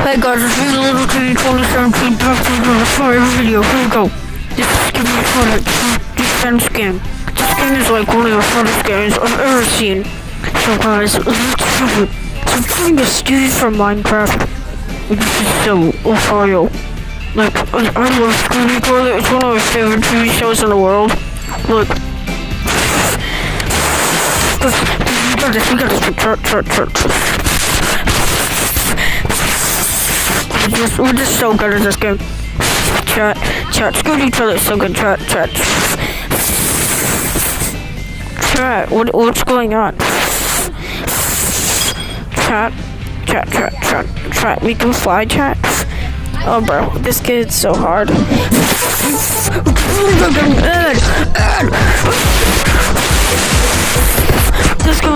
Hey guys, it's me, Lil Timmy 2017, back to the fire video. Here we go. This is Skibiti for the defense game. This game is like one of the funnest games I've ever seen. So guys, let's do it. So I'm playing this dude from Minecraft. This is so Ohio. Like, I love Skibiti Toilet. It's one of my favorite TV shows in the world. Look. We got this. We're just so good at this game. Chat. Skibiti Toilet is so good. Chat. What's going on? Chat. We can fly, chat. Oh, bro, this kid's so hard. This goes.